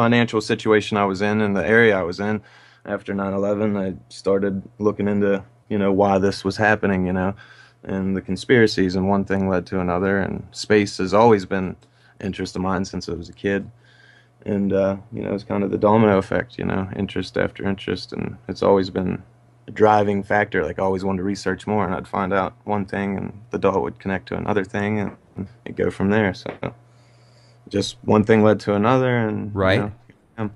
financial situation I was in and the area I was in after 9/11, I started looking into, why this was happening, and the conspiracies, and one thing led to another, and space has always been interest of mine since I was a kid. And it's kind of the domino effect, interest after interest, and it's always been a driving factor. Like I always wanted to research more, and I'd find out one thing, and the dot would connect to another thing, and it'd go from there. So just one thing led to another, and Right. um,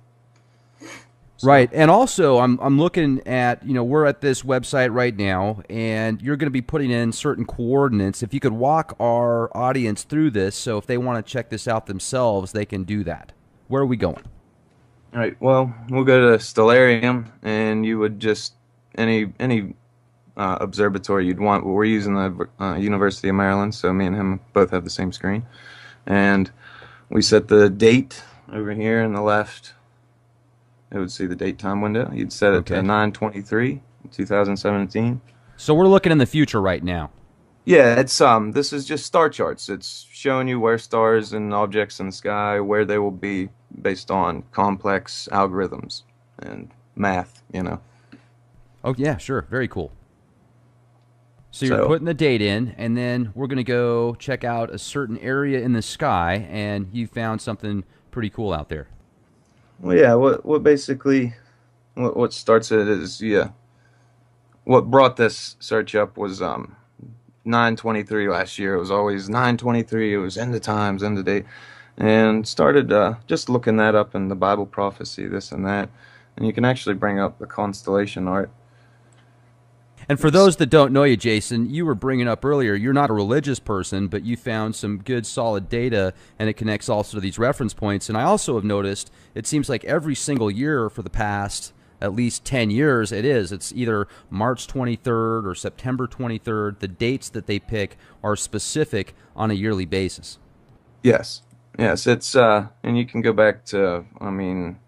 so Right. And also I'm looking at, we're at this website right now and you're going to be putting in certain coordinates. If you could walk our audience through this so if they want to check this out themselves, they can do that. Where are we going? all right. Well, we'll go to Stellarium, and you would just any observatory you'd want. We're using the University of Maryland, so me and him both have the same screen, and we set the date over here on the left. It would see the date time window. You'd set it to Okay. 9/23, 2017. So we're looking in the future right now. Yeah, it's this is just star charts. It's showing you where stars and objects in the sky, where they will be based on complex algorithms and math. Oh, yeah, sure. Very cool. So you're So, putting the date in, and then we're going to go check out a certain area in the sky, and you found something pretty cool out there. well, yeah, what basically what starts it is, yeah. What brought this search up was 9/23 last year. It was always 9/23. It was end of times, end of date, and started just looking that up in the Bible prophecy, this and that, and you can actually bring up the constellation art. And for It's those that don't know you, Jason, you were bringing up earlier, you're not a religious person, but you found some good solid data and it connects also to these reference points. And I also have noticed it seems like every single year for the past at least 10 years it's either March 23rd or September 23rd. The dates that they pick are specific on a yearly basis. yes, yes, it's and you can go back to, I mean,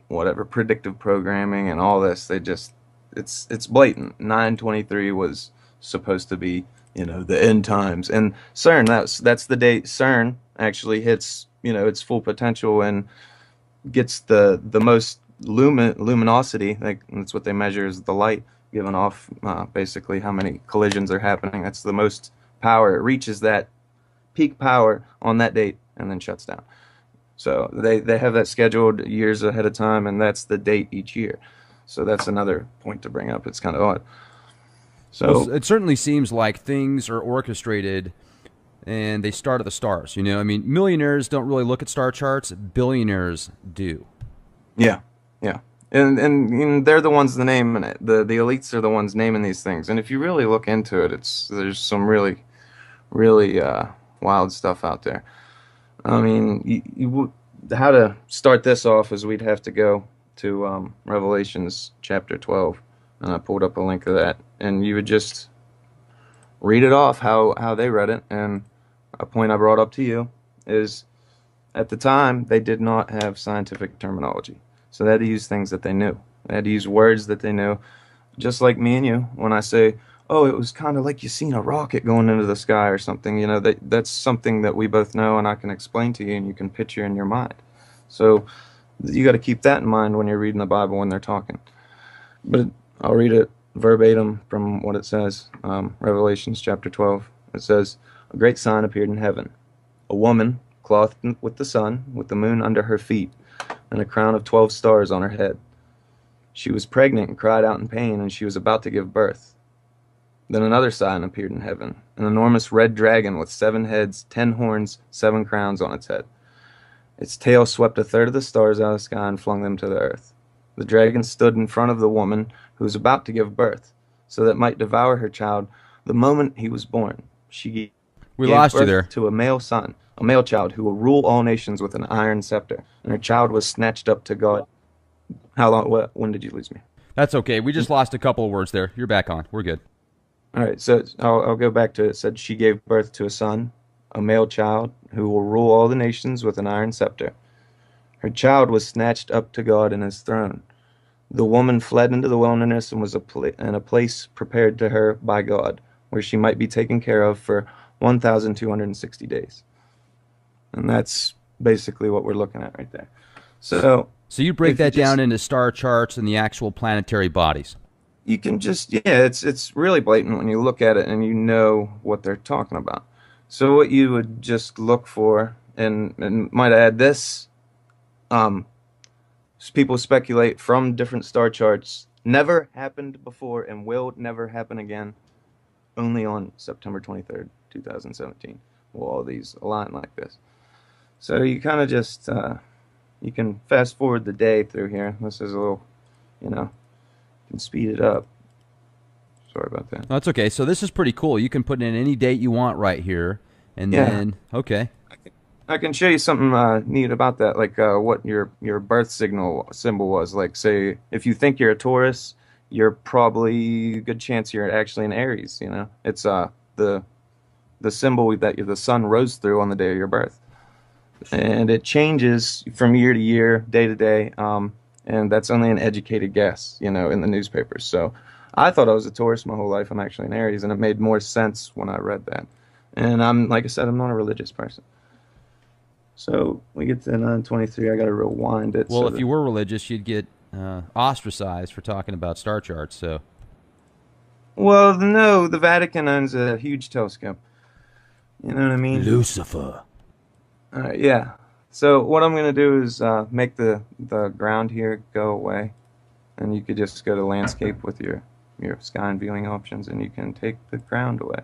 whatever predictive programming and all this. They just it's blatant. 9/23 was supposed to be, the end times, and CERN, that's the date CERN actually hits, its full potential and gets the most luminosity. Like that's what they measure, is the light given off, basically how many collisions are happening. That's the most power. It reaches that peak power on that date and then shuts down. So they have that scheduled years ahead of time, and that's the date each year. So that's another point to bring up. It's kind of odd. Well, So it certainly seems like things are orchestrated and they start at the stars. I mean, millionaires don't really look at star charts, billionaires do. yeah, yeah, and they're the ones naming it. The elites are the ones naming these things. And if you really look into it, there's some really wild stuff out there. I mean, how to start this off is we'd have to go to Revelations chapter 12, and I pulled up a link of that, and you would just read it off how they read it. And a point I brought up to you is, at the time they did not have scientific terminology, so they had to use things that they knew. They had to use words that they knew, just like me and you. When I say, "Oh, it was kind of like you seen a rocket going into the sky or something," that's something that we both know, and I can explain to you, and you can picture in your mind. So you got to keep that in mind when you're reading the Bible when they're talking. But I'll read it verbatim from what it says. Revelations chapter 12. It says, "A great sign appeared in heaven: a woman clothed with the sun, with the moon under her feet, and a crown of 12 stars on her head. She was pregnant and cried out in pain, and she was about to give birth. Then another sign appeared in heaven: an enormous red dragon with 7 heads, 10 horns, 7 crowns on its head. Its tail swept a third of the stars out of the sky and flung them to the earth. The dragon stood in front of the woman who was about to give birth, so that it might devour her child the moment he was born. She We gave lost you birth there. to a male son, a male child who will rule all nations with an iron scepter, and her child was snatched up to God." How long? When did you lose me? That's okay. We just lost a couple of words there. You're back on. We're good. All right, so I'll go back to it. It said she gave birth to a son, a male child, who will rule all the nations with an iron scepter. Her child was snatched up to God and his throne. The woman fled into the wilderness and was in a place prepared to her by God, where she might be taken care of for 1,260 days. And that's basically what we're looking at right there. So So you break if you that down just into star charts and the actual planetary bodies. you can just yeah, it's really blatant when you look at it and you know what they're talking about. So what you would just look for, and might add this, um, people speculate from different star charts, never happened before and will never happen again, only on September 23rd, 2017. Will all these align like this? So you kind of just you can fast forward the day through here. This is a little, you know, you can speed it up. Sorry about that. That's okay. So this is pretty cool. You can put in any date you want right here, and Yeah, then okay. I can show you something neat about that, like what your birth signal symbol was. Like, say, if you think you're a Taurus, you're probably a good chance you're actually an Aries. You know, it's the symbol that the sun rose through on the day of your birth, and it changes from year to year, day to day. And that's only an educated guess, you know, in the newspapers. So I thought I was a Taurus my whole life. I'm actually an Aries, and it made more sense when I read that. And I'm, like I said, I'm not a religious person. So we get to 923. I got to rewind it. Well, So if that, you were religious, you'd get ostracized for talking about star charts. So well, no, the Vatican owns a huge telescope. You know what I mean? Lucifer. Yeah. So what I'm gonna do is make the ground here go away, and you could just go to landscape with your sky and viewing options, and you can take the ground away.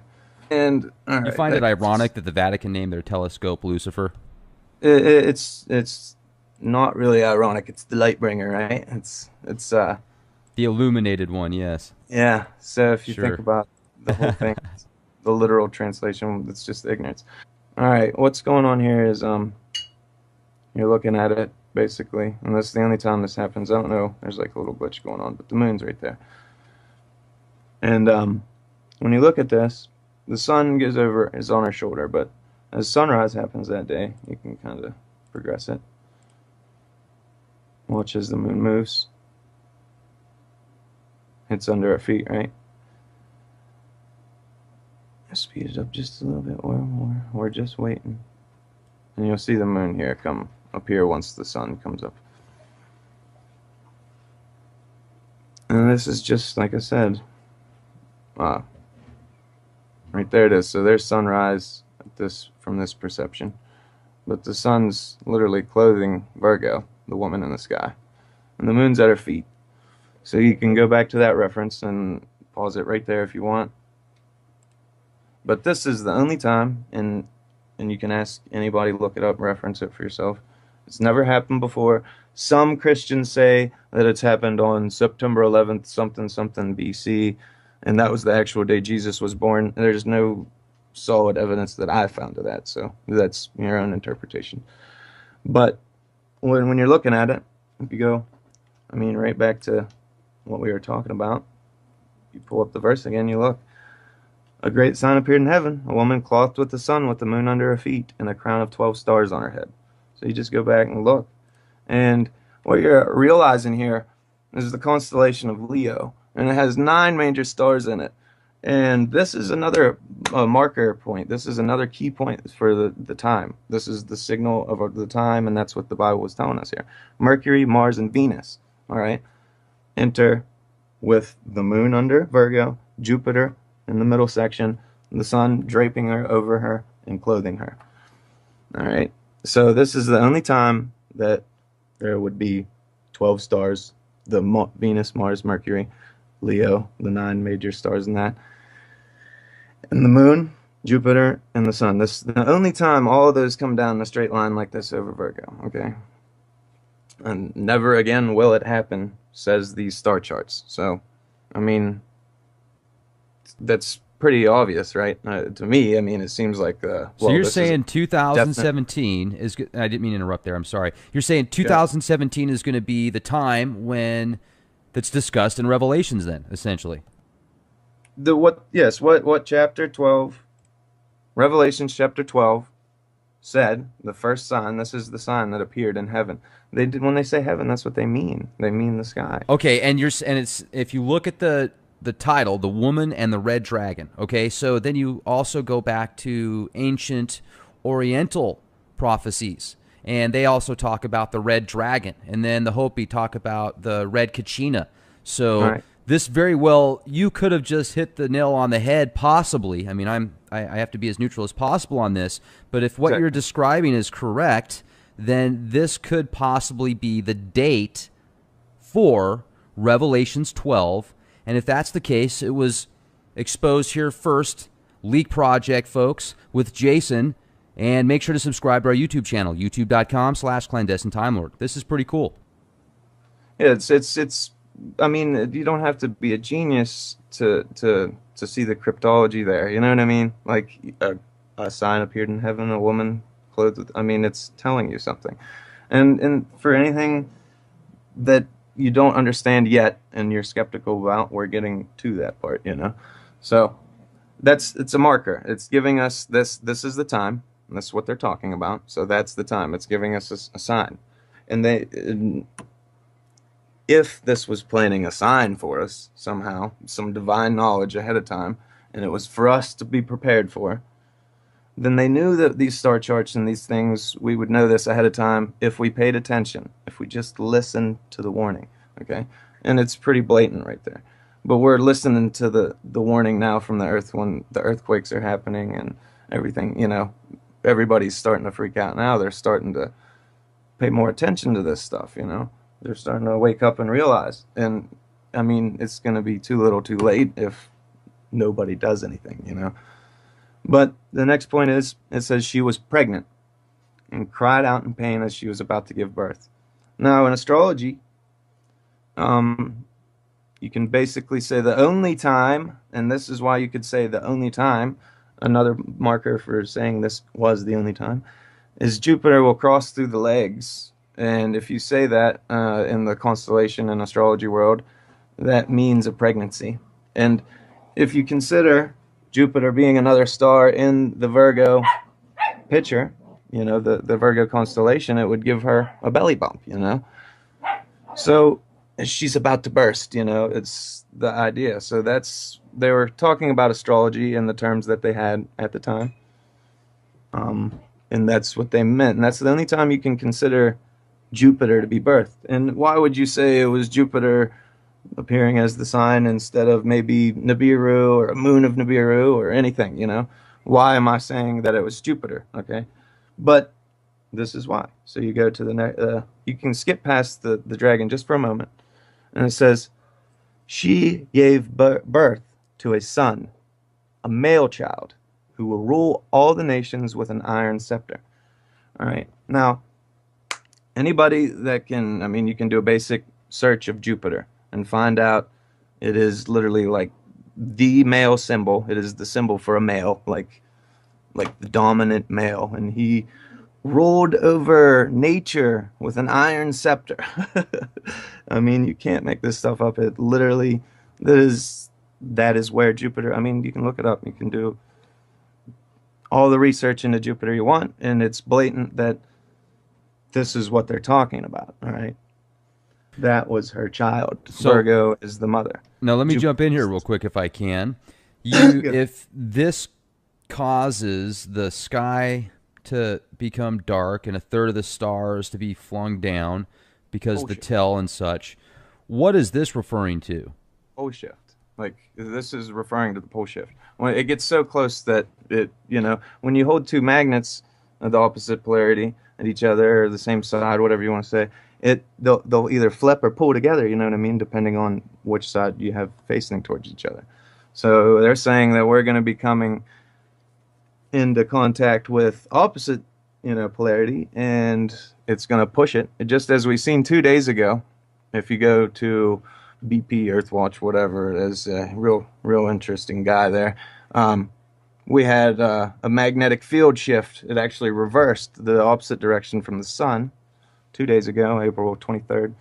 And all You right, find it that's ironic that the Vatican named their telescope Lucifer? it's not really ironic. It's the light bringer, right? It's The illuminated one, yes. yeah. So if you think Sure. about the whole thing, the literal translation, it's just ignorance. All right, what's going on here is you're looking at it basically, and this is the only time this happens. I don't know. There's like a little glitch going on, but the moon's right there. And when you look at this, the sun goes over is on our shoulder, but as sunrise happens that day, you can kind of progress it. Watch as the moon moves. It's under our feet, right? Speed it up just a little bit or more. We're just waiting. And you'll see the moon here come appear once the sun comes up. And this is just, like I said, uh, right there it is. So there's sunrise at this from this perception. But the sun's literally clothing Virgo, the woman in the sky. And the moon's at her feet. So you can go back to that reference and pause it right there if you want. But this is the only time, and you can ask anybody, look it up, reference it for yourself. It's never happened before. Some Christians say that it's happened on September 11th, something, something BC, and that was the actual day Jesus was born. There's no solid evidence that I found of that, so that's your own interpretation. But when you're looking at it, if you go, I mean, right back to what we were talking about, you pull up the verse again, you look. A great sign appeared in heaven, a woman clothed with the sun with the moon under her feet and a crown of 12 stars on her head. So you just go back and look. And what you're realizing here is the constellation of Leo, and it has 9 major stars in it. And this is another marker point. This is another key point for the time. This is the signal of the time, and that's what the Bible was telling us here. Mercury, Mars, and Venus, all right, enter with the moon under Virgo, Jupiter in the middle section, the sun draping her over her and clothing her. All right. So this is the only time that there would be 12 stars, the Venus, Mars, Mercury, Leo, the 9 major stars in that, and the moon, Jupiter, and the sun. This is the only time all of those come down in a straight line like this over Virgo. Okay. And never again will it happen, says these star charts. So, I mean, that's pretty obvious, right? To me, I mean, it seems like So you're this is a saying definite. 2017 is good. I didn't mean to interrupt there. I'm sorry. You're saying Yeah. 2017 is going to be the time when that's discussed in Revelations then, essentially. The what? Yes. What chapter 12? Revelations chapter 12 said the first sign. This is the sign that appeared in heaven. They did when they say heaven. That's what they mean. They mean the sky. Okay, and it's if you look at the title, The Woman and the Red Dragon, okay? So then you also go back to ancient oriental prophecies. and they also talk about the red dragon, and then the Hopi talk about the red Kachina. All So right. this very well, you could have just hit the nail on the head, possibly. I mean, I have to be as neutral as possible on this, but if what you're Exactly. describing is correct, then this could possibly be the date for Revelations 12. And if that's the case, it was exposed here first. Leak Project, folks, with Jason. And make sure to subscribe to our YouTube channel, youtube.com/clandestine time lord. This is pretty cool. Yeah, it's. I mean, you don't have to be a genius to see the cryptology there. You know what I mean? Like a sign appeared in heaven, a woman clothed with. I mean, it's telling you something. And for anything that you don't understand yet and you're skeptical about, we're getting to that part. You know, so it's a marker. It's giving us this. This is the time. That's what they're talking about. So that's the time. It's giving us a sign. And if this was planning a sign for us somehow, some divine knowledge ahead of time, and it was for us to be prepared for, then they knew that these star charts and these things, we would know this ahead of time if we paid attention, if we just listened to the warning. Okay? And it's pretty blatant right there. But we're listening to the warning now from the earth when the earthquakes are happening and everything, you know, everybody's starting to freak out now. They're starting to pay more attention to this stuff, you know. They're starting to wake up and realize. And I mean, it's going to be too little too late if nobody does anything, you know. But the next point is it says she was pregnant and cried out in pain as she was about to give birth. Now, in astrology, um, you can basically say the only time, and this is why you could say the only time, another marker for saying this was the only time, is Jupiter will cross through the legs. And if you say that in the constellation and astrology world, that means a pregnancy. And if you consider Jupiter being another star in the Virgo picture, you know, the Virgo constellation, it would give her a belly bump, you know. So she's about to burst, you know, it's the idea. So they were talking about astrology in the terms that they had at the time. And that's what they meant. And that's the only time you can consider Jupiter to be birthed. And why would you say it was Jupiter appearing as the sign instead of maybe Nibiru or a moon of Nibiru or anything, you know? Why am I saying that it was Jupiter? Okay. But this is why. So you go to the next, you can skip past the dragon just for a moment. And it says, she gave birth to a son, a male child, who will rule all the nations with an iron scepter. All right. Now, anybody that can, I mean, you can do a basic search of Jupiter and find out it is literally like the male symbol. It is the symbol for a male, like the dominant male, and he ruled over nature with an iron scepter. I mean, you can't make this stuff up. It literally that is where Jupiter. I mean, you can look it up. You can do all the research into Jupiter you want, and it's blatant that this is what they're talking about. All right, that was her child. So Virgo is the mother. now let me Jupiter jump in here is real quick if I can. good. If this causes the sky to become dark and a third of the stars to be flung down because the Bullshit. tell and such, what is this referring to? Pole shift. Like this is referring to the pole shift. When it gets so close that it, you know, when you hold two magnets of the opposite polarity at each other or the same side, whatever you want to say, they'll either flip or pull together. You know what I mean? Depending on which side you have facing towards each other. So they're saying that we're going to be coming into contact with opposite, you know, polarity, and it's going to push it. Just as we seen 2 days ago, if you go to BP, Earthwatch, whatever it is, a real interesting guy there. We had a magnetic field shift. It actually reversed the opposite direction from the sun 2 days ago, April 23rd.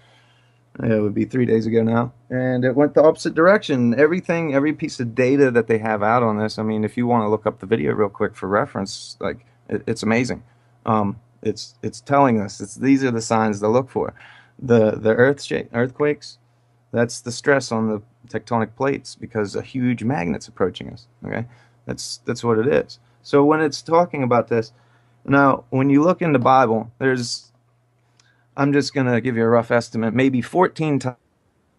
It would be 3 days ago now. And it went the opposite direction. Everything, every piece of data that they have out on this, I mean, if you want to look up the video real quick for reference, like, it's amazing. It's telling us, these are the signs to look for. The earthquakes, that's the stress on the tectonic plates because a huge magnet's approaching us, okay? That's what it is. So when it's talking about this, Now, when you look in the Bible, I'm just going to give you a rough estimate, maybe 14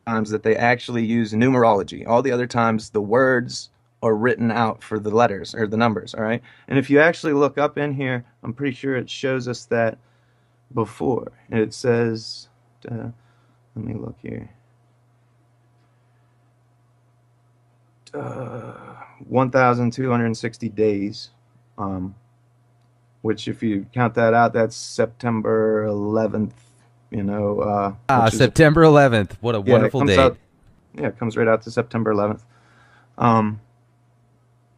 times that they actually use numerology. All the other times, the words are written out for the letters or the numbers, all right? And if you actually look up in here, I'm pretty sure it shows us that before. It says, let me look here. 1,260 days, um, which if you count that out, that's September 11th, Ah, which is, September 11th. What a yeah, it wonderful comes date. out, yeah, it comes right out to September 11th. Um,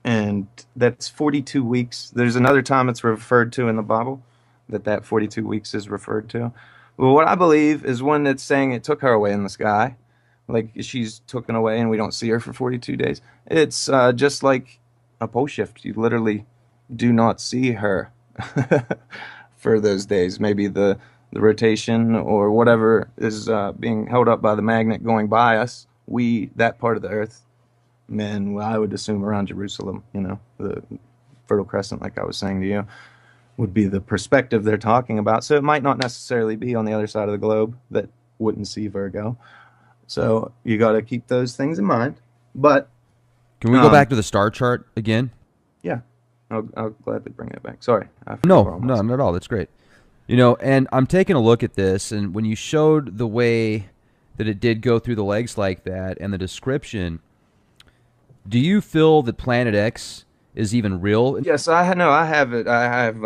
and that's 42 weeks. There's another time it's referred to in the Bible that 42 weeks is referred to. Well, what I believe is when it's saying it took her away in the sky, like she's taken away and we don't see her for 42 days. It's just like a pole shift. You literally do not see her for those days. Maybe the rotation or whatever is being held up by the magnet going by us. That part of the earth, man, well, I would assume around Jerusalem, the Fertile Crescent, like I was saying to you, would be the perspective they're talking about. So it might not necessarily be on the other side of the globe that wouldn't see Virgo. So you got to keep those things in mind. But Can we go back um, to the star chart again? yeah, I'll gladly bring it back. Sorry, I forgot where No, I no, was. not at all. That's great. You know, and I'm taking a look at this, and when you showed the way that it did go through the legs like that and the description, do you feel that Planet X is even real? Yes, I know. I have it. I have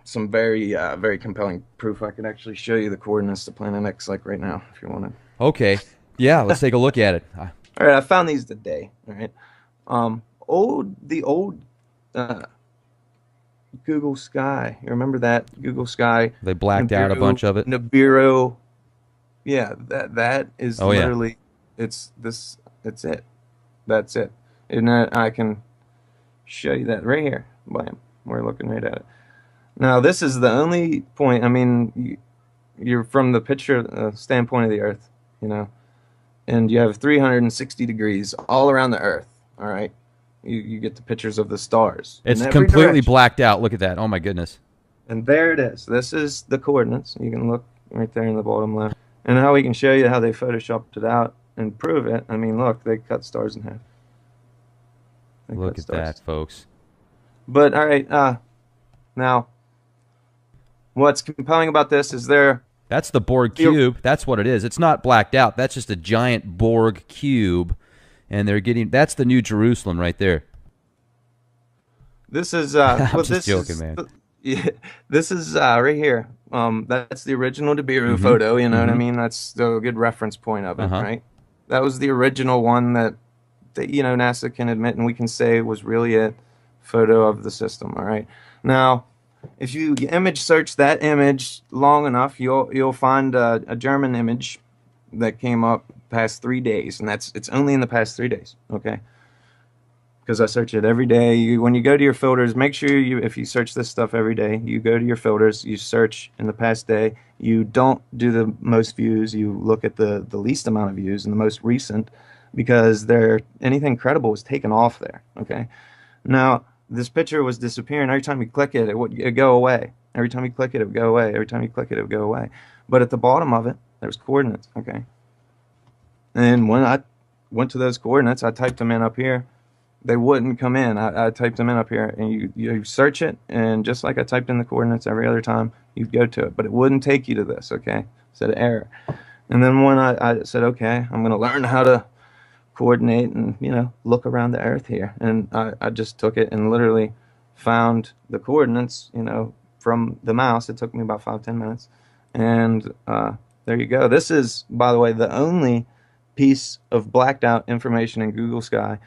some very compelling proof. I could actually show you the coordinates to Planet X, like right now, if you wanted. Okay. Yeah, let's take a look at it. All right, I found these today. All right, the old uh, Google Sky. You remember that Google Sky, They blacked out a Nibiru, bunch of it. Nibiru. Yeah, that is Oh, yeah. literally it's this. It's it. That's it. And I can show you that right here. Bam. We're looking right at it. Now, this is the only point. I mean, you're from the picture standpoint of the Earth, you know, and you have 360 degrees all around the Earth. All right. You get the pictures of the stars in It's every completely direction. blacked out. Look at that. Oh, my goodness. And there it is. This is the coordinates. You can look right there in the bottom left. And how we can show you how they photoshopped it out and prove it. I mean, look, they cut stars in half. They Look cut at that, stars. folks. But all right, now what's compelling about this is there. That's the Borg cube. That's what it is. It's not blacked out. That's just a giant Borg cube. And they're getting, that's the New Jerusalem right there. This is I'm well, just joking, man. yeah, this is right here. That's the original Nibiru Mm-hmm. photo. You know what I Mm-hmm. mean? That's the good reference point of it, Uh-huh. right? That was the original one that NASA can admit and we can say was really a photo of the system. All right. Now, if you image search that image long enough, you'll find a German image that came up past 3 days, and it's only in the past 3 days. Okay. Because I search it every day. When you go to your filters, make sure if you search this stuff every day, you go to your filters, you search in the past day. You don't do the most views. You look at the least amount of views and the most recent, because anything credible was taken off there. Okay. Now this picture was disappearing. Every time you click it, it'd go away. Every time you click it, it would go away. Every time you click it, it would go away. But at the bottom of it, there's coordinates. Okay. And when I went to those coordinates, I typed them in up here. They wouldn't come in. I typed them in up here, and you search it, and just like I typed in the coordinates every other time, you'd go to it, but it wouldn't take you to this. Okay, it said error. And then when I said, okay, I'm going to learn how to coordinate and look around the Earth here, and I just took it and literally found the coordinates, from the mouse. It took me about 5-10 minutes, and there you go. This is, by the way, the only piece of blacked out information in Google Sky,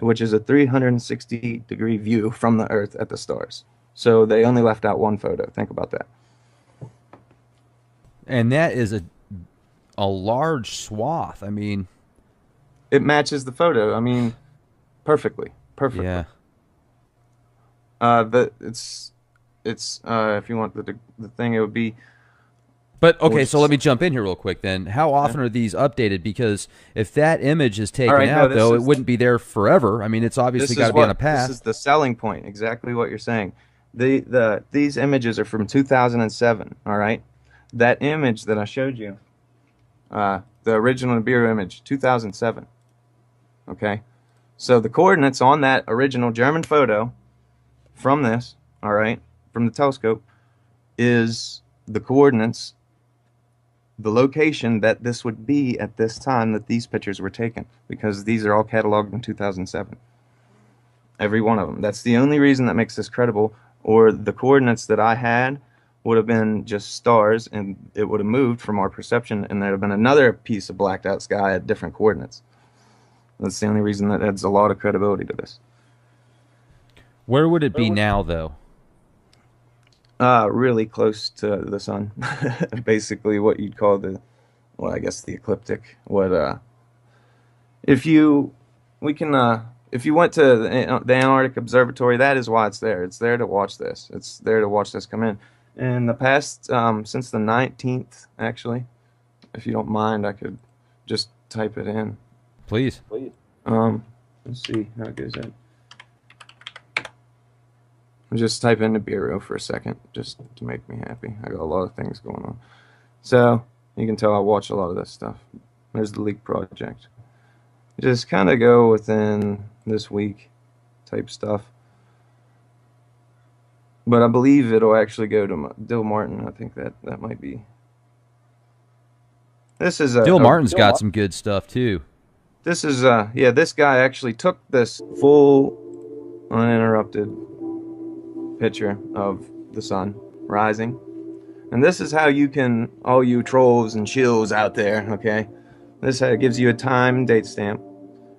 which is a 360-degree view from the Earth at the stars. So they only left out one photo. Think about that. And that is a large swath. I mean, It matches the photo. I mean, perfectly, perfectly. yeah. It's if you want the thing, it would be But okay, so let 40%. me jump in here real quick then. How often are these updated? Because if that image is All taken right, no, out, though, it wouldn't be there forever. I mean, it's obviously got to be on a this path. is the selling point. Exactly what you're saying. These images are from 2007. All right, that image that I showed you, the original Nibiru image, 2007. Okay, so the coordinates on that original German photo from this, all right, from the telescope, is the coordinates, the location that this would be at this time that these pictures were taken, because these are all cataloged in 2007. Every one of them. That's the only reason that makes this credible, or the coordinates that I had would have been just stars, and it would have moved from our perception, and there'd have been another piece of blacked out sky at different coordinates. That's the only reason that adds a lot of credibility to this. Where would it be now, though? Really close to the sun. Basically what you'd call well, I guess the ecliptic. If you, we can, if you went to the Antarctic Observatory, that is why it's there. It's there to watch this. It's there to watch this come in. In the past, since the 19th, actually, if you don't mind, I could just type it in. Please. Let's see how it goes in. I'll just type in Nibiru for a second, just to make me happy. I got a lot of things going on. So, you can tell I watch a lot of this stuff. There's the leak project. Just kind of go within this week type stuff. But I believe it'll actually go to Dill Martin. I think that might be. This is Dill Martin's got some good stuff too. This is yeah, this guy actually took this full uninterrupted picture of the sun rising. And this is how you can, all you trolls and shills out there, okay? This gives you a time date stamp.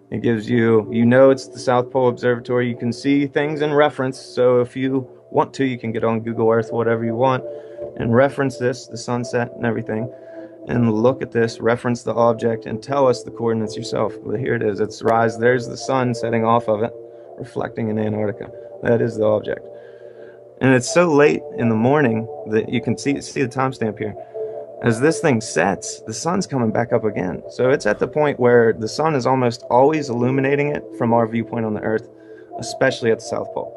It gives you, you know it's the South Pole Observatory. You can see things in reference. So if you want to, you can get on Google Earth, whatever you want, and reference this, the sunset and everything. And look at this, reference the object, and tell us the coordinates yourself. Well, here it is. It's rise. There's the sun setting off of it, reflecting in Antarctica. That is the object. And it's so late in the morning that you can see the timestamp here. As this thing sets, the sun's coming back up again. So it's at the point where the sun is almost always illuminating it from our viewpoint on the Earth, especially at the South Pole.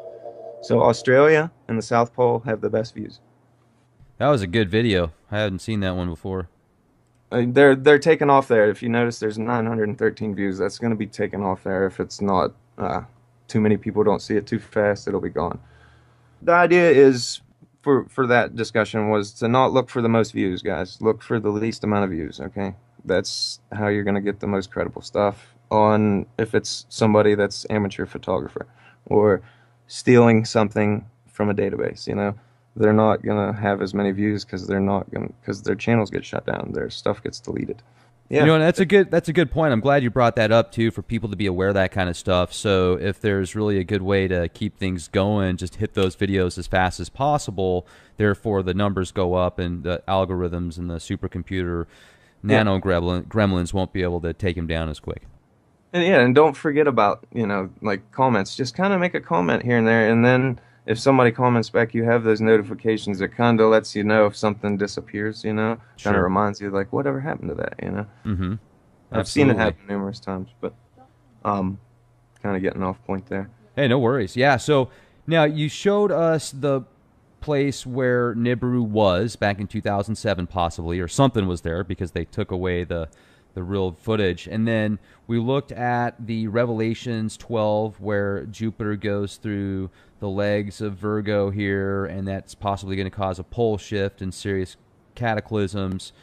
So Australia and the South Pole have the best views. That was a good video. I hadn't seen that one before. They're taken off there. If you notice, there's 913 views. That's going to be taken off there. If it's not, too many people don't see it too fast, it'll be gone. The idea is, for that discussion, was to not look for the most views, guys. Look for the least amount of views, okay? That's how you're going to get the most credible stuff on, if it's somebody that's amateur photographer or stealing something from a database, you know? They're not going to have as many views because their channels get shut down. Their stuff gets deleted. Yeah. You know, and that's a good point. I'm glad you brought that up too, for people to be aware of that kind of stuff. So if there's really a good way to keep things going, just hit those videos as fast as possible. Therefore, the numbers go up, and the algorithms and the supercomputer nano gremlins won't be able to take them down as quick. And yeah, and don't forget about, you know, like comments. Just kind of make a comment here and there, and then if somebody comments back, you have those notifications that kind of lets you know if something disappears, you know? Kind of reminds you, like, whatever happened to that, you know? Mm-hmm. I've seen it happen numerous times, but kind of getting off point there. Hey, no worries. Yeah, so now you showed us the place where Nibiru was back in 2007, possibly, or something was there because they took away the real footage. And then we looked at the Revelations 12 where Jupiter goes through the legs of Virgo here, and that's possibly going to cause a pole shift and serious cataclysms.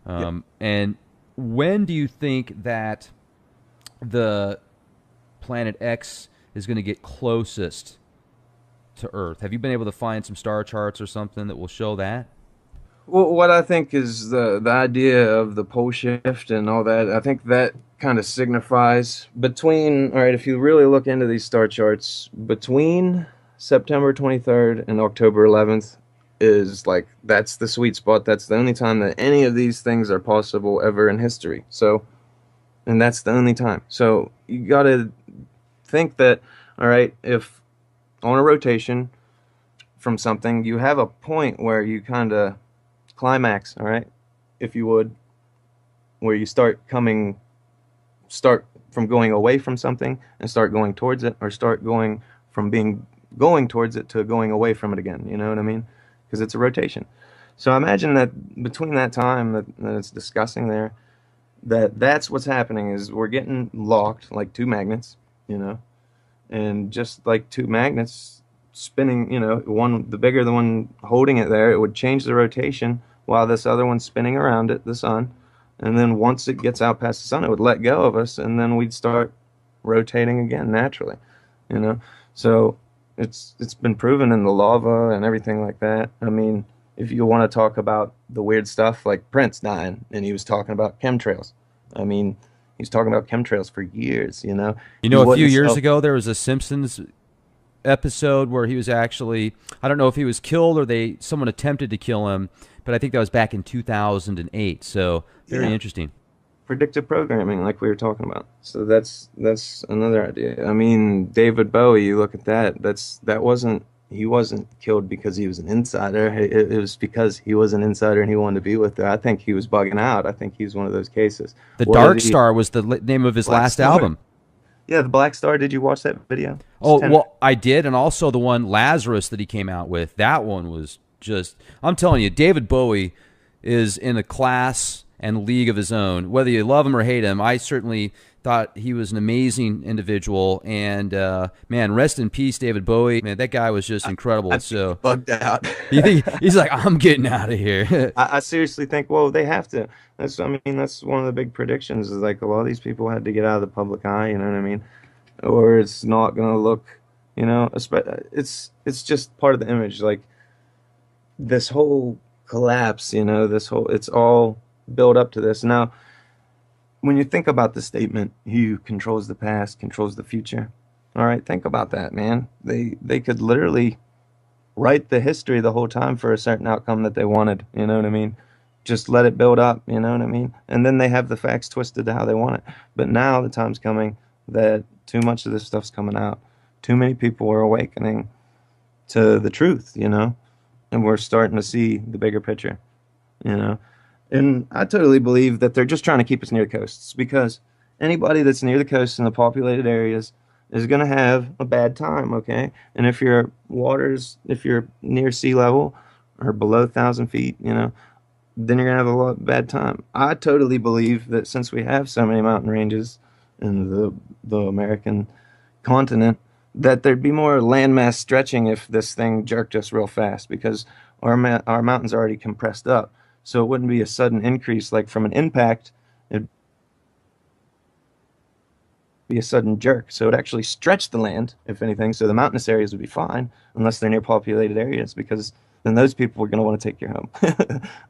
And when do you think that the planet X is going to get closest to Earth? Have you been able to find some star charts or something that will show that? Well, what I think is the idea of the pole shift and all that, I think that kind of signifies between, all right, if you really look into these star charts, between September 23rd and October 11th is like, that's the sweet spot. That's the only time that any of these things are possible ever in history. So, and that's the only time. So you got to think that, all right, if on a rotation from something, you have a point where you kind of climax, all right, if you would, where you start from going away from something and start going towards it, or start going from being going towards it to going away from it again. You know what I mean? Because it's a rotation. So I imagine that between that time that it's discussing there, that's what's happening is we're getting locked like two magnets, you know, and just like two magnets spinning, you know, one the bigger the one holding it there, it would change the rotation while this other one's spinning around it, the sun. And then once it gets out past the sun, it would let go of us, and then we'd start rotating again naturally, you know. So it's been proven in the lava and everything like that. I mean, if you want to talk about the weird stuff like Prince dying and he was talking about chemtrails, I mean, he's talking about chemtrails for years, you know. You He know, a few wouldn't years sell. ago, there was a Simpsons episode where he was actually, I don't know if he was killed or someone attempted to kill him, but I think that was back in 2008. So very Yeah, interesting. predictive programming, like we were talking about. So that's another idea. I mean, David Bowie, you look at that. That wasn't he wasn't killed because he was an insider. It was because he was an insider and he wanted to be with her. I think he was bugging out. I think he's one of those cases. The What did Dark he? Star was the name of his Black last Star. album. Yeah, the Black Star. Did you watch that video? It's Oh, 10 minutes. well, I did, and also the one Lazarus that he came out with. That one was just, I'm telling you, David Bowie is in a class and league of his own. Whether you love him or hate him, I certainly thought he was an amazing individual. And man, rest in peace, David Bowie. Man, that guy was just I incredible. think he So bugged out. you think he's like, I'm getting out of here. I seriously think, well, they have to. I mean, that's one of the big predictions is like a lot of these people had to get out of the public eye, you know what I mean? Or it's not going to look, you know, it's just part of the image. Like this whole collapse, you know, it's all built up to this. Now, when you think about the statement, "He who controls the past controls the future." All right, think about that, man. They could literally write the history the whole time for a certain outcome that they wanted. You know what I mean? Just let it build up. You know what I mean? And then they have the facts twisted to how they want it. But now the time's coming that too much of this stuff's coming out. Too many people are awakening to the truth. You know, and we're starting to see the bigger picture. You know, and I totally believe that they're just trying to keep us near the coasts because anybody that's near the coast in the populated areas is going to have a bad time, okay? And if you're near sea level or below 1,000 feet, you know, then you're going to have a lot bad time. I totally believe that since we have so many mountain ranges in the American continent, that there'd be more landmass stretching if this thing jerked us real fast because our mountains are already compressed up. So it wouldn't be a sudden increase like from an impact. It'd be a sudden jerk. So it actually stretched the land, if anything. So the mountainous areas would be fine unless they're near populated areas because then those people are going to want to take your home.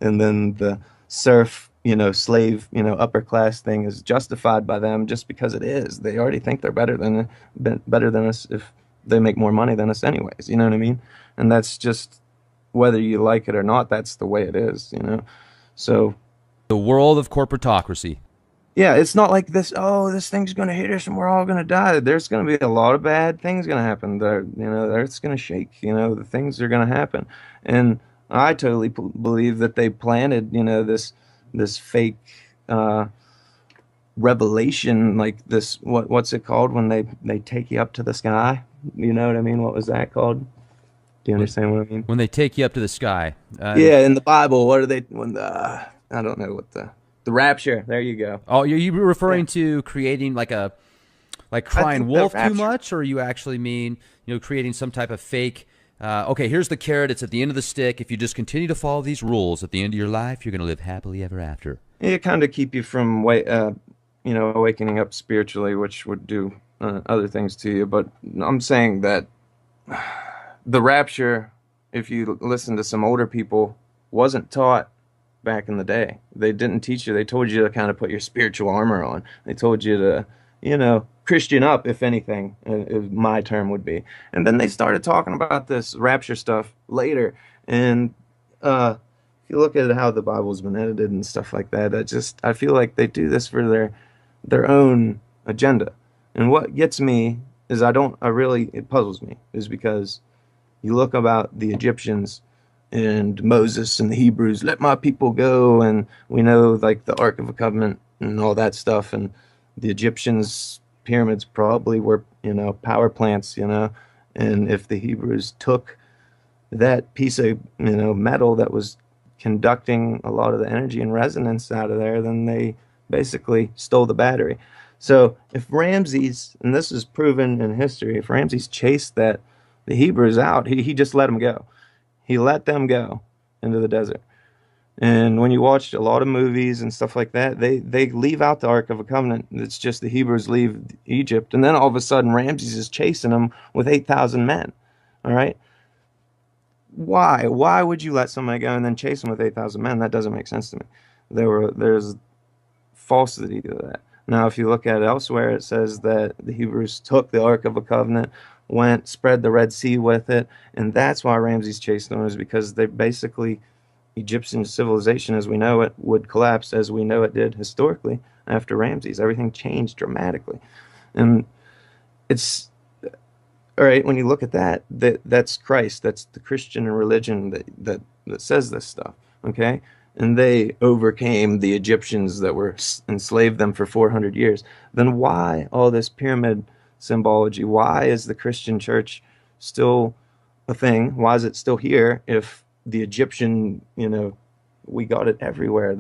And then the serf, you know, slave, you know, upper class thing is justified by them just because it is. They already think they're better than us if they make more money than us anyways. You know what I mean? And that's just whether you like it or not, that's the way it is, you know. So The world of corporatocracy. yeah, it's not like this, oh, this thing's going to hit us and we're all going to die. There's going to be a lot of bad things going to happen. You know, the earth's going to shake, you know, the things are going to happen. And I totally believe that they planted, you know, this fake uh revelation like this what's it called when they take you up to the sky? You know what I mean? What was that called? Do you understand what I mean? When they take you up to the sky. Yeah, in the Bible, what are they when the I don't know what the rapture. There you go. Oh, you Yeah. referring to creating like I crying think the wolf too rapture. much, or you actually mean creating some type of fake? Okay, here's the carrot. It's at the end of the stick. If you just continue to follow these rules, at the end of your life, you're going to live happily ever after. It kind of keep you from you know, awakening up spiritually, which would do other things to you. But I'm saying that the rapture, if you listen to some older people, wasn't taught back in the day. They didn't teach you. They told you to kind of put your spiritual armor on. They told you to, you know, Christian up, if anything, if my term would be. And then they started talking about this rapture stuff later. And if you look at how the Bible's been edited and stuff like that, I feel like they do this for their own agenda. And what gets me is it puzzles me, is because you look about the Egyptians and Moses and the Hebrews, let my people go, and we know like the Ark of the Covenant and all that stuff, and the Egyptians pyramids probably were, you know, power plants, you know, And if the Hebrews took that piece of, metal that was conducting a lot of the energy and resonance out of there, then they basically stole the battery. So if Ramses, and this is proven in history, if Ramses chased the Hebrews out, he just let them go. He let them go into the desert. And when you watch a lot of movies and stuff like that, they leave out the Ark of the Covenant. It's just the Hebrews leave Egypt, and then all of a sudden Ramses is chasing them with 8,000 men. All right, why? Why would you let somebody go and then chase them with 8,000 men? That doesn't make sense to me. There's falsity to that. Now, if you look at it elsewhere, it says that the Hebrews took the Ark of the Covenant, went, spread the Red Sea with it, and that's why Ramses chased them, is because they basically Egyptian civilization as we know it would collapse as we know it did historically after Ramses. Everything changed dramatically. And it's all right when you look at that's Christ, that's the Christian religion that says this stuff, okay? And they overcame the Egyptians that were enslaved them for 400 years. Then why all this pyramid symbology? Why is the Christian church still a thing? Why is it still here if the Egyptian, we got it everywhere?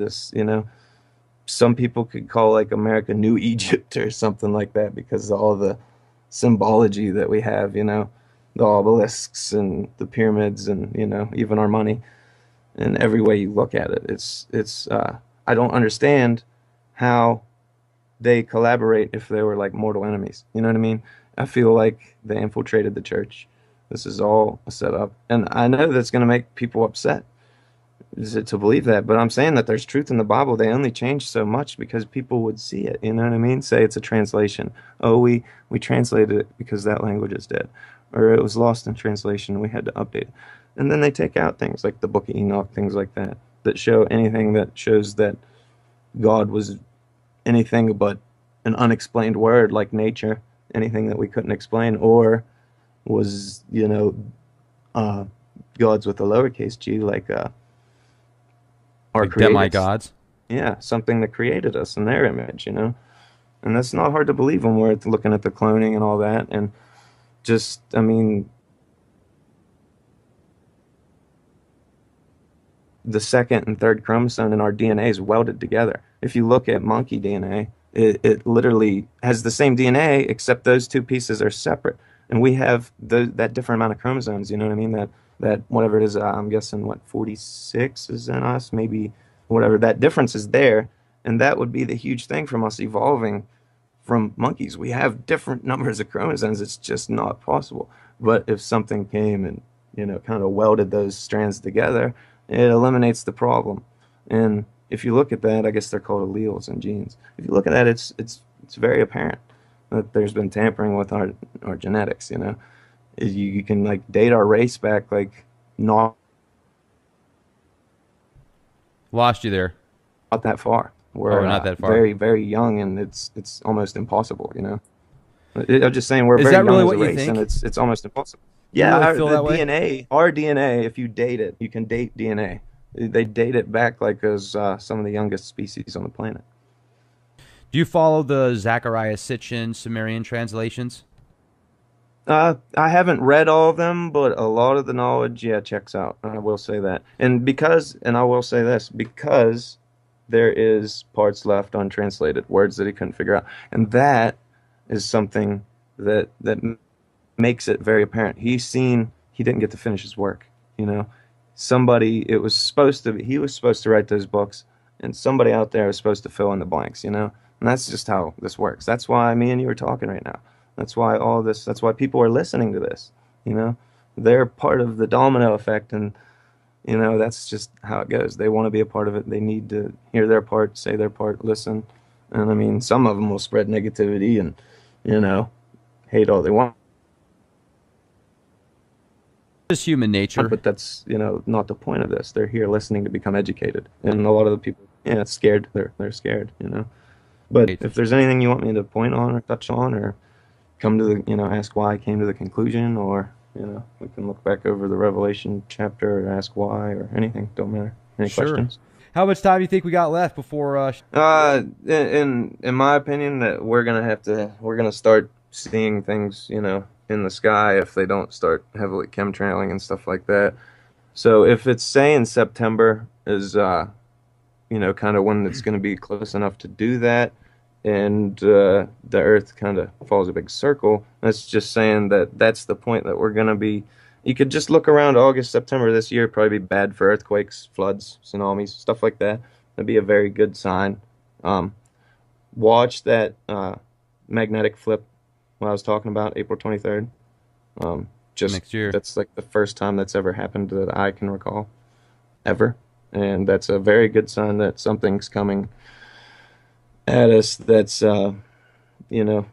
Some people could call like America New Egypt or something like that because of all the symbology that we have, the obelisks and the pyramids and, even our money and every way you look at it. I don't understand how they collaborate if they were like mortal enemies. You know what I mean? I feel like they infiltrated the church. This is all a setup. And I know that's going to make people upset is it to believe that, but I'm saying that there's truth in the Bible. They only changed so much because people would see it. You know what I mean? Say it's a translation. Oh, we translated it because that language is dead, or it was lost in translation. We had to update it, and then they take out things like the Book of Enoch, things like that, that show anything that shows that God was anything but an unexplained word like nature, anything that we couldn't explain, or was uh, gods with a lowercase g, like our Like creators. demigods. Yeah, something that created us in their image. And that's not hard to believe when we're looking at the cloning and all that. And just, I mean, the second and third chromosome in our DNA is welded together. If you look at monkey DNA, it literally has the same DNA, except those two pieces are separate. And we have that different amount of chromosomes, you know what I mean? That whatever it is, I'm guessing what 46 is in us, maybe whatever. That difference is there, and that would be the huge thing from us evolving from monkeys. We have different numbers of chromosomes. It's just not possible. But if something came and kind of welded those strands together, it eliminates the problem. And if you look at that, I guess they're called alleles and genes. If you look at that, it's very apparent that there's been tampering with our genetics. You can like date our race back like not Lost you there. that far. Oh, We're not that far. very very young, and it's almost impossible. I'm just saying we're Is very that young really as a what you race, and think? it's almost impossible. Do you Yeah, really feel the that way? our DNA, if you date it, you can date DNA. They date it back like as some of the youngest species on the planet. Do you follow the Zechariah Sitchin Sumerian translations? I haven't read all of them, but a lot of the knowledge, yeah, checks out. I will say that. And I will say this, because there is parts left untranslated, words that he couldn't figure out. And that is something that makes it very apparent. He didn't get to finish his work, you know. It was supposed to be, he was supposed to write those books, and somebody out there was supposed to fill in the blanks. And that's just how this works. That's why me and you are talking right now. That's why people are listening to this, you know. They're part of the domino effect, and that's just how it goes. They want to be a part of it. They need to hear their part, say their part, listen. And I mean, some of them will spread negativity and, you know, hate all they want, Just human nature. but that's, not the point of this. They're here listening to become educated. And a lot of the people, yeah, scared. They're scared. But Right. if there's anything you want me to point on or touch on or come to ask why I came to the conclusion, or, we can look back over the Revelation chapter or ask why or anything. Don't matter. Any Sure. questions? How much time do you think we got left before? In my opinion, that we're gonna start seeing things, in the sky if they don't start heavily chemtrailing and stuff like that. So if it's saying September is kind of when it's going to be close enough to do that, and the Earth kind of follows a big circle, that's just saying that that's the point that we're going to be. You could just look around August, September this year, probably be bad for earthquakes, floods, tsunamis, stuff like that. That'd be a very good sign. Um, Watch that magnetic flip when I was talking about April 23rd. Just Next year. that's like the first time that's ever happened that I can recall ever. And that's a very good sign that something's coming at us that's, you know,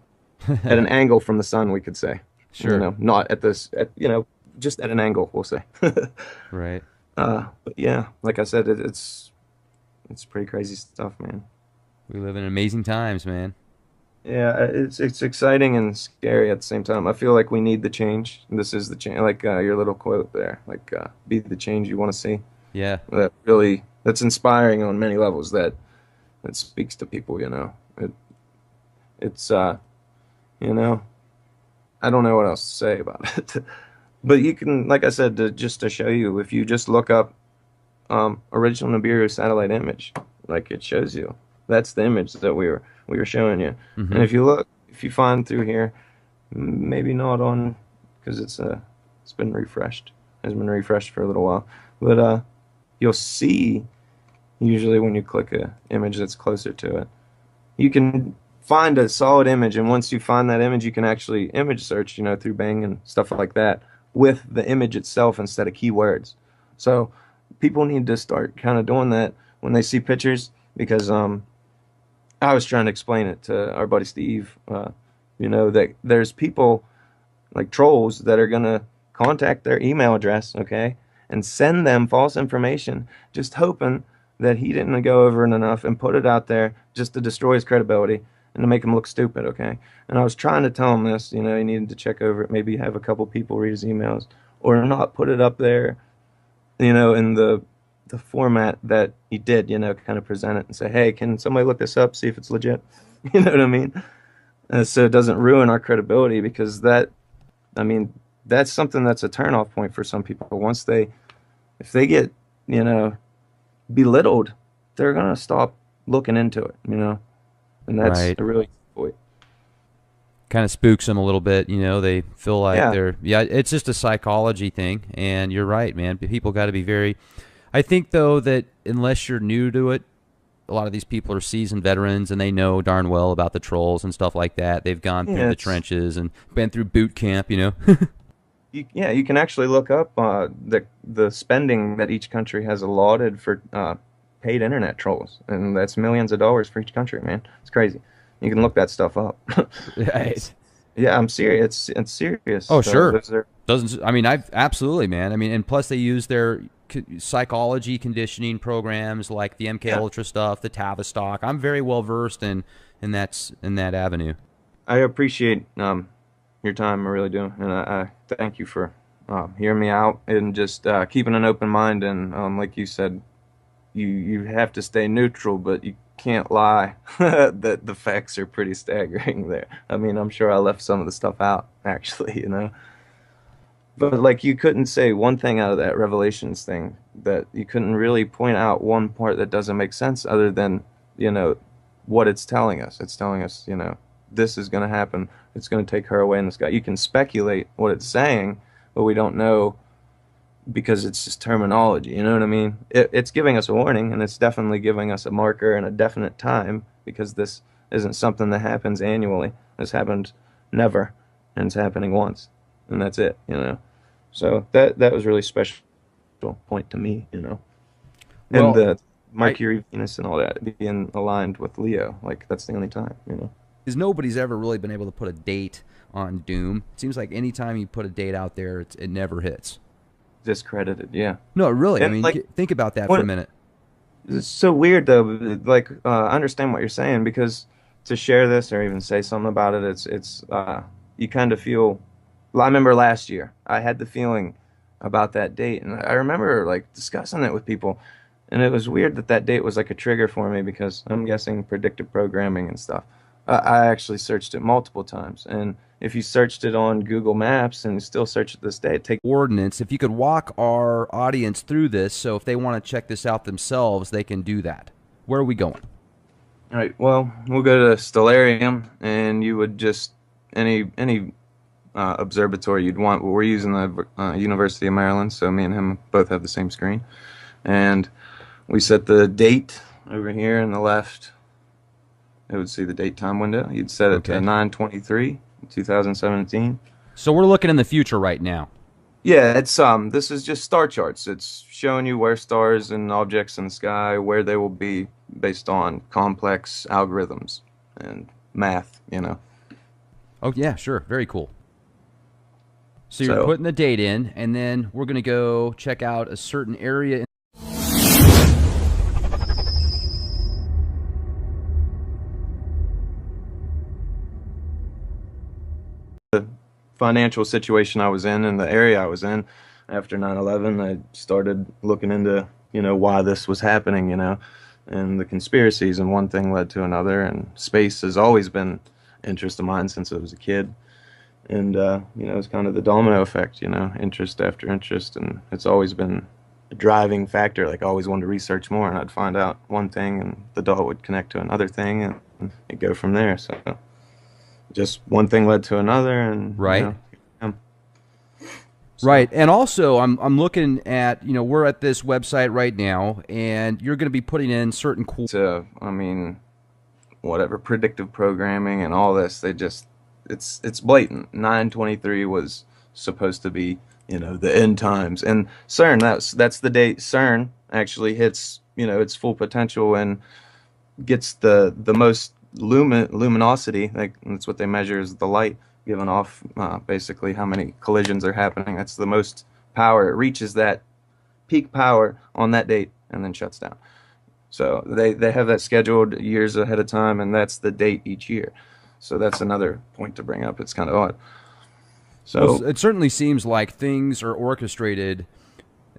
at an angle from the sun, we could say. Sure. Not at this, just at an angle, we'll say. Right. But yeah, like I said, it's pretty crazy stuff, man. We live in amazing times, man. Yeah, it's exciting and scary at the same time. I feel like we need the change. This is the change, like your little quote there, like be the change you want to see. Yeah. That's inspiring on many levels. That speaks to people. It's you know, I don't know what else to say about it. But you can, like I said, just to show you, if you just look up original Nibiru satellite image, like it shows you. That's the image that we were showing you. Hmm. And if you find through here, maybe not on because it's been refreshed. It's been refreshed for a little while, but you'll see usually when you click a image that's closer to it, you can find a solid image, and once you find that image, you can actually image search, through Bing and stuff like that with the image itself instead of keywords. So people need to start kind of doing that when they see pictures because I was trying to explain it to our buddy Steve, that there's people like trolls that are gonna contact their email address, okay, and send them false information, just hoping that he didn't go over it enough and put it out there just to destroy his credibility and to make him look stupid, okay? And I was trying to tell him this, he needed to check over it, maybe have a couple people read his emails, or not put it up there, in the format that he did, kind of present it and say, hey, can somebody look this up, see if it's legit? You know what I mean? So it doesn't ruin our credibility because I mean, that's something that's a turnoff point for some people. If they get, you know, belittled, they're gonna stop looking into it, and that's Right. a really good point. Kind of spooks them a little bit. They feel like Yeah, yeah, it's just a psychology thing. And you're right, man. People got to be very, I think, though, that unless you're new to it, a lot of these people are seasoned veterans and they know darn well about the trolls and stuff like that. They've gone through yeah, the trenches and been through boot camp. you can actually look up the spending that each country has allotted for paid internet trolls, and that's millions of dollars for each country, man. It's crazy. You can look that stuff up. Right. Yeah, I'm serious. It's serious. Oh, So sure. those are Doesn't I mean I absolutely, man. I mean, and plus they use their psychology conditioning programs like the MK yeah. Ultra stuff, the Tavistock. I'm very well versed in that avenue. I appreciate your time. I really do, and I thank you for hearing me out and just keeping an open mind. And like you said, you have to stay neutral, but you can't lie. That the facts are pretty staggering there. I mean, I'm sure I left some of the stuff out, actually. But like you couldn't say one thing out of that Revelations thing that you couldn't really point out one part that doesn't make sense other than, you know, what it's telling us. It's telling us, this is going to happen. It's going to take her away in the sky. You can speculate what it's saying, but we don't know because it's just terminology. You know what I mean? It's giving us a warning, and it's definitely giving us a marker and a definite time because this isn't something that happens annually. This happened never, and it's happening once, and that's it. So that was really special point to me. And Well, the I Mercury, Venus, and all that being aligned with Leo, like that's the only time. is nobody's ever really been able to put a date on Doom. It seems like anytime you put a date out there, it never hits. Discredited, yeah. No, really. I And mean, like think about that for a what minute. it's so weird though. Like I understand what you're saying because to share this or even say something about it, it's you kind of feel. Well, I remember last year I had the feeling about that date, and I remember like discussing it with people, and it was weird that that date was like a trigger for me because I'm guessing predictive programming and stuff. I actually searched it multiple times, and if you searched it on Google Maps and still search it this day, it takes. Ordinance. If you could walk our audience through this, so if they want to check this out themselves, they can do that. Where are we going? All right. Well, we'll go to Stellarium, and you would just any observatory you'd want. We're using the University of Maryland, so me and him both have the same screen, and we set the date over here in the left. It would see the date time window. You'd set it to Okay. 9/23, 2017. So we're looking in the future right now. Yeah, it's this is just star charts. It's showing you where stars and objects in the sky, where they will be based on complex algorithms and math. Oh, yeah, sure. Very cool. So you're So putting the date in, and then we're going to go check out a certain area. financial situation I was in and the area I was in after 9/11, I started looking into, why this was happening, and the conspiracies, and one thing led to another, and space has always been interest of mine since I was a kid. And it's kind of the domino effect, interest after interest, and it's always been a driving factor. Like I always wanted to research more, and I'd find out one thing, and the dot would connect to another thing, and it'd go from there. So just one thing led to another, and Right. um, so Right. And also, I'm looking at, we're at this website right now, and you're going to be putting in certain cool. I mean, whatever predictive programming and all this, they just it's blatant. 9/23 was supposed to be, the end times, and CERN, that's the date CERN actually hits, its full potential and gets the most luminosity. Like that's what they measure, is the light given off, basically how many collisions are happening. That's the most power. It reaches that peak power on that date and then shuts down. So they have that scheduled years ahead of time, and that's the date each year. So that's another point to bring up. It's kind of odd. Well, So it certainly seems like things are orchestrated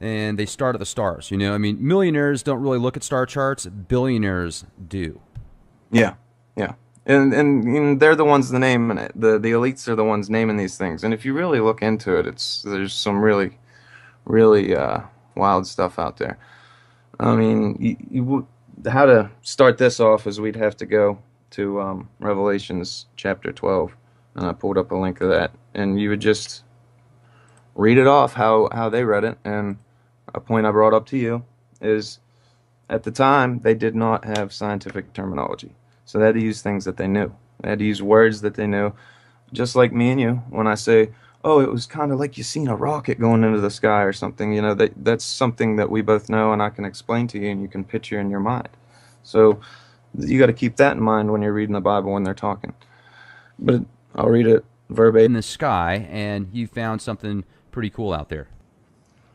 and they start at the stars. I mean, millionaires don't really look at star charts, billionaires do. yeah, yeah, and they're the ones the name the elites are the ones naming these things. And if you really look into it, there's some really wild stuff out there. I mean, how to start this off is we'd have to go to Revelations chapter 12, and I pulled up a link of that, and you would just read it off how they read it. And a point I brought up to you is at the time they did not have scientific terminology, so they had to use things that they knew. They had to use words that they knew, just like me and you. When I say, "Oh, it was kind of like you seen a rocket going into the sky or something," that's something that we both know, and I can explain to you, and you can picture in your mind. So you got to keep that in mind when you're reading the Bible when they're talking. But I'll read it In verbatim. the sky, and you found something pretty cool out there.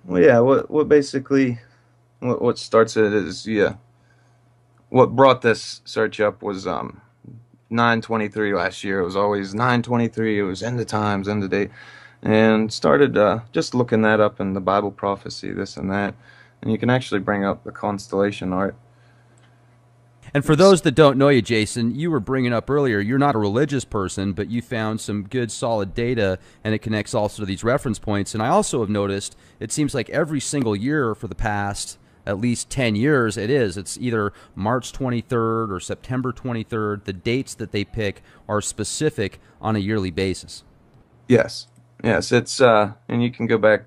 Well, yeah, what basically what starts it is, yeah. What brought this search up was 9/23 last year. It was always 9/23. It was end of times, end of date, and started just looking that up in the Bible prophecy, this and that, and you can actually bring up the constellation art. And for those that don't know you, Jason, you were bringing up earlier, you're not a religious person, but you found some good solid data, and it connects also to these reference points. And I also have noticed it seems like every single year for the past at least 10 years, it's either March 23rd or September 23rd. The dates that they pick are specific on a yearly basis. Yes, yes, it's and you can go back